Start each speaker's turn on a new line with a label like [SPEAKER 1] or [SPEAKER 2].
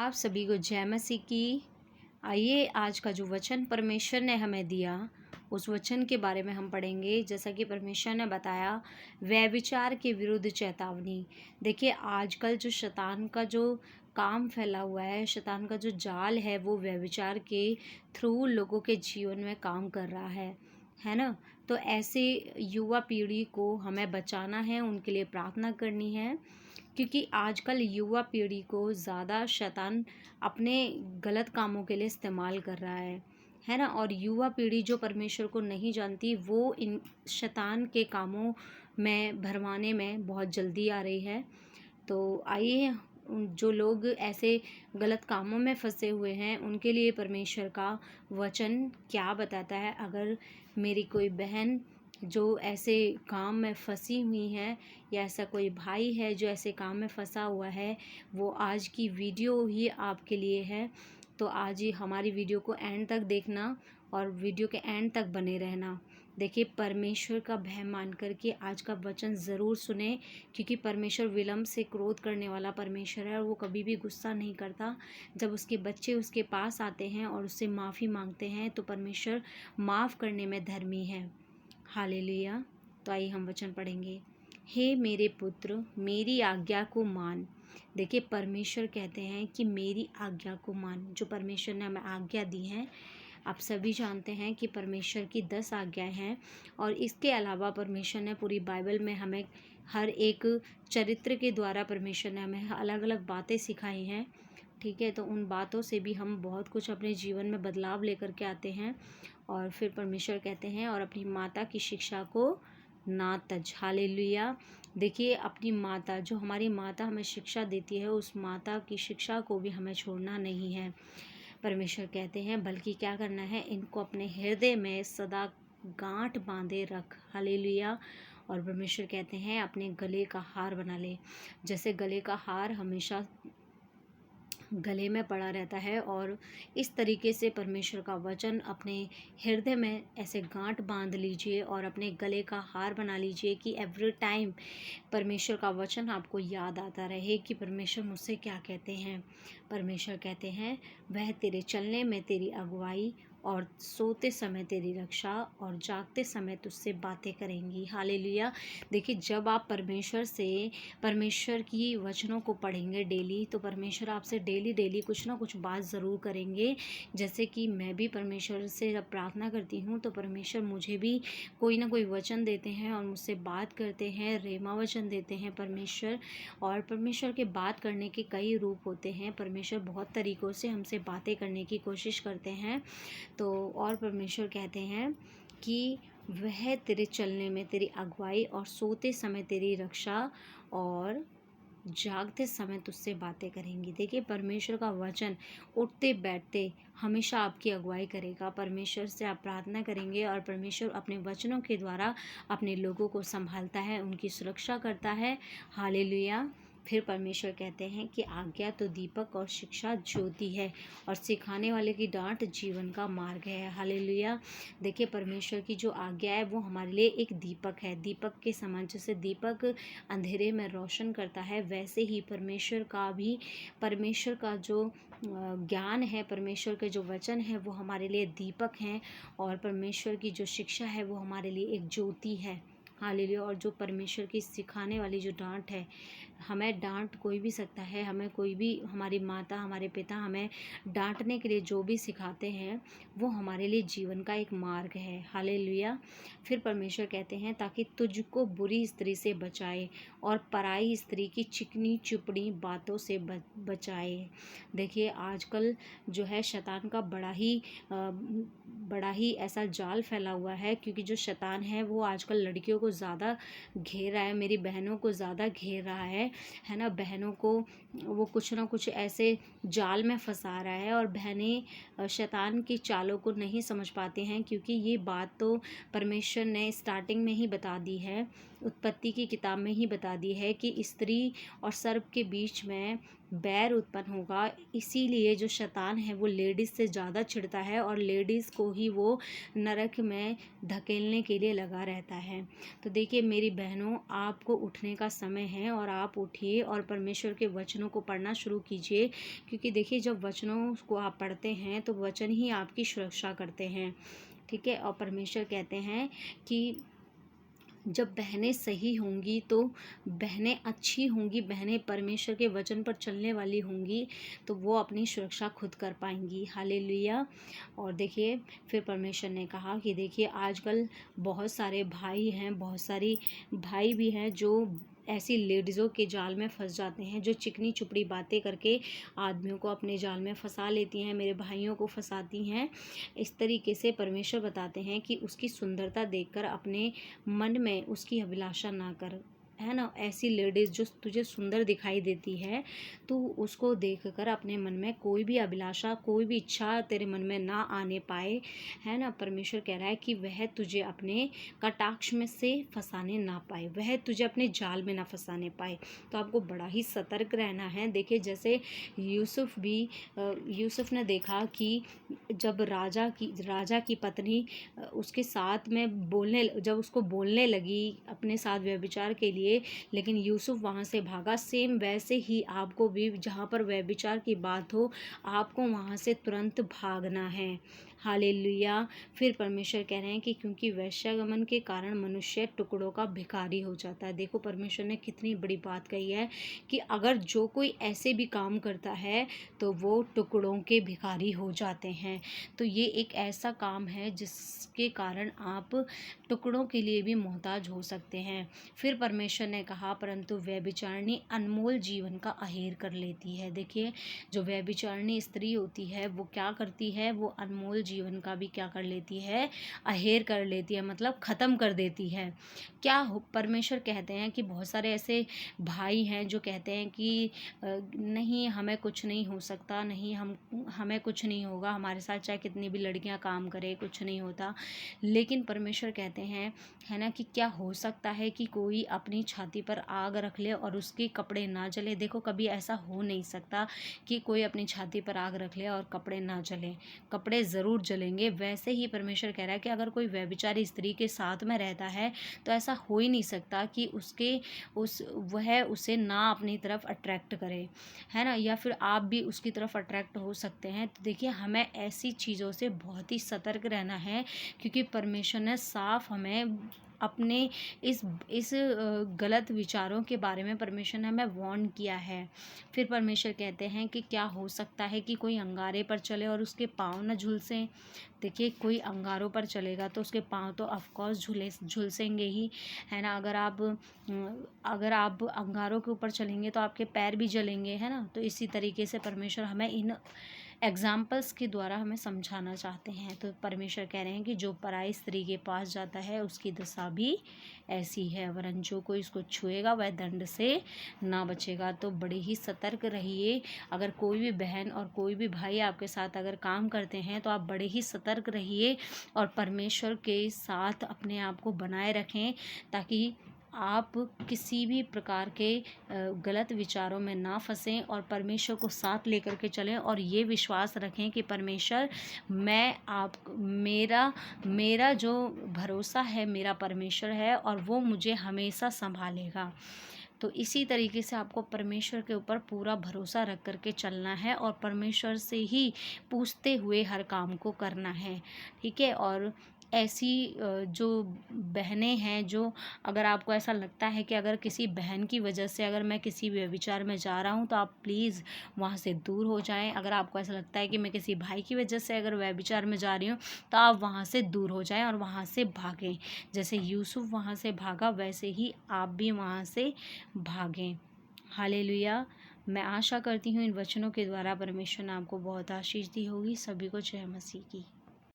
[SPEAKER 1] आप सभी को जय मसीह की। आइए आज का जो वचन परमेश्वर ने हमें दिया उस वचन के बारे में हम पढ़ेंगे। जैसा कि परमेश्वर ने बताया, व्यभिचार के विरुद्ध चेतावनी। देखिए, आजकल जो शैतान का जो काम फैला हुआ है, शैतान का जो जाल है, वो व्यभिचार के थ्रू लोगों के जीवन में काम कर रहा है ना। तो ऐसे युवा पीढ़ी को हमें बचाना है, उनके लिए प्रार्थना करनी है, क्योंकि आजकल युवा पीढ़ी को ज़्यादा शैतान अपने गलत कामों के लिए इस्तेमाल कर रहा है ना। और युवा पीढ़ी जो परमेश्वर को नहीं जानती, वो इन शैतान के कामों में भरमाने में बहुत जल्दी आ रही है। तो आइए, जो लोग ऐसे गलत कामों में फंसे हुए हैं, उनके लिए परमेश्वर का वचन क्या बताता है। अगर मेरी कोई बहन जो ऐसे काम में फंसी हुई है, या ऐसा कोई भाई है जो ऐसे काम में फंसा हुआ है, वो आज की वीडियो ही आपके लिए है। तो आज ही हमारी वीडियो को एंड तक देखना और वीडियो के एंड तक बने रहना। देखिए, परमेश्वर का भय मान करके आज का वचन ज़रूर सुने, क्योंकि परमेश्वर विलम्ब से क्रोध करने वाला परमेश्वर है और वो कभी भी गुस्सा नहीं करता। जब उसके बच्चे उसके पास आते हैं और उससे माफ़ी मांगते हैं, तो परमेश्वर माफ़ करने में धर्मी है। हालेलुया। तो आइए हम वचन पढ़ेंगे। हे मेरे पुत्र, मेरी आज्ञा को मान। देखिए, परमेश्वर कहते हैं कि मेरी आज्ञा को मान। जो परमेश्वर ने हमें आज्ञा दी है, आप सभी जानते हैं कि परमेश्वर की 10 आज्ञाएं हैं, और इसके अलावा परमेश्वर ने पूरी बाइबल में हमें हर एक चरित्र के द्वारा परमेश्वर ने हमें अलग अलग बातें सिखाई हैं। ठीक है, तो उन बातों से भी हम बहुत कुछ अपने जीवन में बदलाव लेकर के आते हैं। और फिर परमेश्वर कहते हैं, और अपनी माता की शिक्षा को ना तज। हालेलुया। देखिए, अपनी माता, जो हमारी माता हमें शिक्षा देती है, उस माता की शिक्षा को भी हमें छोड़ना नहीं है। परमेश्वर कहते हैं, बल्कि क्या करना है, इनको अपने हृदय में सदा गांठ बांधे रख। हालेलुया। और परमेश्वर कहते हैं, अपने गले का हार बना ले। जैसे गले का हार हमेशा गले में पड़ा रहता है, और इस तरीके से परमेश्वर का वचन अपने हृदय में ऐसे गांठ बांध लीजिए और अपने गले का हार बना लीजिए, कि एवरी टाइम परमेश्वर का वचन आपको याद आता रहे कि परमेश्वर मुझसे क्या कहते हैं। परमेश्वर कहते हैं, वह तेरे चलने में तेरी अगुवाई, और सोते समय तेरी रक्षा, और जागते समय तुझसे बातें करेंगी। हालेलुया। देखिए, जब आप परमेश्वर की वचनों को पढ़ेंगे डेली, तो परमेश्वर आपसे डेली कुछ ना कुछ बात ज़रूर करेंगे। जैसे कि मैं भी परमेश्वर से जब प्रार्थना करती हूँ, तो परमेश्वर मुझे भी कोई ना कोई वचन देते हैं और मुझसे बात करते हैं, रेमा वचन देते हैं परमेश्वर। और परमेश्वर के बात करने के कई रूप होते हैं। परमेश्वर बहुत तरीक़ों से हमसे बातें करने की कोशिश करते हैं। तो और परमेश्वर कहते हैं कि वह तेरे चलने में तेरी अगुवाई, और सोते समय तेरी रक्षा, और जागते समय तुझसे बातें करेंगी। देखिए, परमेश्वर का वचन उठते बैठते हमेशा आपकी अगुवाई करेगा। परमेश्वर से आप प्रार्थना करेंगे, और परमेश्वर अपने वचनों के द्वारा अपने लोगों को संभालता है, उनकी सुरक्षा करता है। हालेलुया। फिर परमेश्वर कहते हैं कि आज्ञा तो दीपक और शिक्षा ज्योति है, और सिखाने वाले की डांट जीवन का मार्ग है। हालेलुया। देखिए, परमेश्वर की जो आज्ञा है, वो हमारे लिए एक दीपक है। दीपक के समान, जैसे दीपक अंधेरे में रोशन करता है, वैसे ही परमेश्वर का जो ज्ञान है, परमेश्वर के जो वचन है, वो हमारे लिए दीपक हैं, और परमेश्वर की जो शिक्षा है, वो हमारे लिए एक ज्योति है। हालेलुया। और जो परमेश्वर की सिखाने वाली जो डांट है, हमें डांट कोई भी सकता है, हमें कोई भी, हमारी माता, हमारे पिता हमें डांटने के लिए जो भी सिखाते हैं, वो हमारे लिए जीवन का एक मार्ग है। हालेलुया। फिर परमेश्वर कहते हैं, ताकि तुझको बुरी स्त्री से बचाए, और पराई स्त्री की चिकनी चुपड़ी बातों से बचाए। देखिए, आजकल जो है शैतान का बड़ा ही ऐसा जाल फैला हुआ है, क्योंकि जो शैतान है, वो आजकल लड़कियों को ज़्यादा घेर रहा है, मेरी बहनों को ज़्यादा घेर रहा है ना। बहनों को वो कुछ ना कुछ ऐसे जाल में फंसा रहा है, और बहनें शैतान की चालों को नहीं समझ पाती हैं, क्योंकि ये बात तो परमेश्वर ने स्टार्टिंग में ही बता दी है उत्पत्ति की किताब में ही बता दी है कि स्त्री और सर्प के बीच में बैर उत्पन्न होगा। इसीलिए जो शैतान है वो लेडीज़ से ज़्यादा चिढ़ता है और लेडीज़ को ही वो नरक में धकेलने के लिए लगा रहता है। तो देखिए मेरी बहनों, आपको उठने का समय है और आप उठिए और परमेश्वर के वचनों को पढ़ना शुरू कीजिए, क्योंकि देखिए जब वचनों को आप पढ़ते हैं तो वचन ही आपकी सुरक्षा करते हैं। ठीक है, और परमेश्वर कहते हैं कि जब बहनें सही होंगी तो बहनें अच्छी होंगी, बहनें परमेश्वर के वचन पर चलने वाली होंगी तो वो अपनी सुरक्षा खुद कर पाएंगी। हालेलुया। और देखिए फिर परमेश्वर ने कहा कि देखिए आजकल बहुत सारे भाई हैं, बहुत सारी भाई भी हैं जो ऐसी लेडीज़ों के जाल में फंस जाते हैं, जो चिकनी चुपड़ी बातें करके आदमियों को अपने जाल में फंसा लेती हैं, मेरे भाइयों को फंसाती हैं। इस तरीके से परमेश्वर बताते हैं कि उसकी सुंदरता देखकर अपने मन में उसकी अभिलाषा ना कर, है ना। ऐसी लेडीज़ जो तुझे सुंदर दिखाई देती है, तो उसको देखकर अपने मन में कोई भी अभिलाषा, कोई भी इच्छा तेरे मन में ना आने पाए, है ना। परमेश्वर कह रहा है कि वह तुझे अपने कटाक्ष में से फंसाने ना पाए, वह तुझे अपने जाल में ना फंसाने पाए। तो आपको बड़ा ही सतर्क रहना है। देखिए जैसे यूसुफ ने देखा कि जब राजा की पत्नी उसके साथ में जब उसको बोलने लगी अपने साथ व्यभिचार के लिए, लेकिन यूसुफ वहाँ से भागा। सेम वैसे ही आपको भी जहाँ पर व्यभिचार की बात हो, आपको वहाँ से तुरंत भागना है। हालेलुया। फिर परमेश्वर कह रहे हैं कि क्योंकि वैश्यागमन के कारण मनुष्य टुकड़ों का भिखारी हो जाता है। देखो परमेश्वर ने कितनी बड़ी बात कही है कि अगर जो कोई ऐसे भी काम करता है तो वो टुकड़ों के भिखारी हो जाते हैं। तो ये एक ऐसा काम है जिसके कारण आप टुकड़ों के लिए भी मोहताज हो सकते हैं। फिर परमेश्वर ने कहा परंतु व्यभिचारिणी अनमोल जीवन का अहेर कर लेती है। देखिए जो व्यभिचारिणी स्त्री होती है वो क्या करती है, वो अनमोल जीवन का भी क्या कर लेती है, अहेर कर लेती है, मतलब ख़त्म कर देती है। परमेश्वर कहते हैं कि बहुत सारे ऐसे भाई हैं जो कहते हैं कि नहीं हमें कुछ नहीं हो सकता, नहीं हमें कुछ नहीं होगा, हमारे साथ चाहे कितनी भी लड़कियां काम करे कुछ नहीं होता। लेकिन परमेश्वर कहते हैं, है ना, कि क्या हो सकता है कि कोई अपनी छाती पर आग रख ले और उसके कपड़े ना जले। देखो कभी ऐसा हो नहीं सकता कि कोई अपनी छाती पर आग रख ले और कपड़े ना जले, कपड़े ज़रूर जलेंगे। वैसे ही परमेश्वर कह रहा है कि अगर कोई व्यभिचारी स्त्री के साथ में रहता है तो ऐसा हो ही नहीं सकता कि वह उसे ना अपनी तरफ अट्रैक्ट करे, है ना, या फिर आप भी उसकी तरफ अट्रैक्ट हो सकते हैं। तो देखिए हमें ऐसी चीज़ों से बहुत ही सतर्क रहना है, क्योंकि परमेश्वर ने साफ हमें अपने इस गलत विचारों के बारे में परमेश्वर ने हमें वार्न किया है। फिर परमेश्वर कहते हैं कि क्या हो सकता है कि कोई अंगारे पर चले और उसके पाँव न झुलसें। देखिए कोई अंगारों पर चलेगा तो उसके पाँव तो ऑफकोर्स झुलसेंगे ही, है ना। अगर आप अंगारों के ऊपर चलेंगे तो आपके पैर भी जलेंगे, है ना। तो इसी तरीके से परमेश्वर हमें इन एग्जाम्पल्स के द्वारा हमें समझाना चाहते हैं। तो परमेश्वर कह रहे हैं कि जो पराई स्त्री के पास जाता है उसकी दशा भी ऐसी है, वरन जो कोई इसको छुएगा वह दंड से ना बचेगा। तो बड़े ही सतर्क रहिए। अगर कोई भी बहन और कोई भी भाई आपके साथ अगर काम करते हैं तो आप बड़े ही सतर्क रहिए और परमेश्वर के साथ अपने आप को बनाए रखें, ताकि आप किसी भी प्रकार के गलत विचारों में ना फंसें और परमेश्वर को साथ लेकर के चलें और ये विश्वास रखें कि परमेश्वर मेरा जो भरोसा है मेरा परमेश्वर है और वो मुझे हमेशा संभालेगा। तो इसी तरीके से आपको परमेश्वर के ऊपर पूरा भरोसा रख करके चलना है और परमेश्वर से ही पूछते हुए हर काम को करना है। ठीक है। और ऐसी जो बहनें हैं, जो अगर आपको ऐसा लगता है कि अगर किसी बहन की वजह से अगर मैं किसी व्यभिचार में जा रहा हूँ तो आप प्लीज़ वहाँ से दूर हो जाएं। अगर आपको ऐसा लगता है कि मैं किसी भाई की वजह से अगर व्यभिचार में जा रही हूँ तो आप वहाँ से दूर हो जाएं और वहाँ से भागें। जैसे यूसुफ वहाँ से भागा वैसे ही आप भी वहाँ से भागें। हालेलुया। मैं आशा करती हूँ इन वचनों के द्वारा परमेश्वर ने आपको बहुत आशीष दी होगी। सभी को जय मसीह की।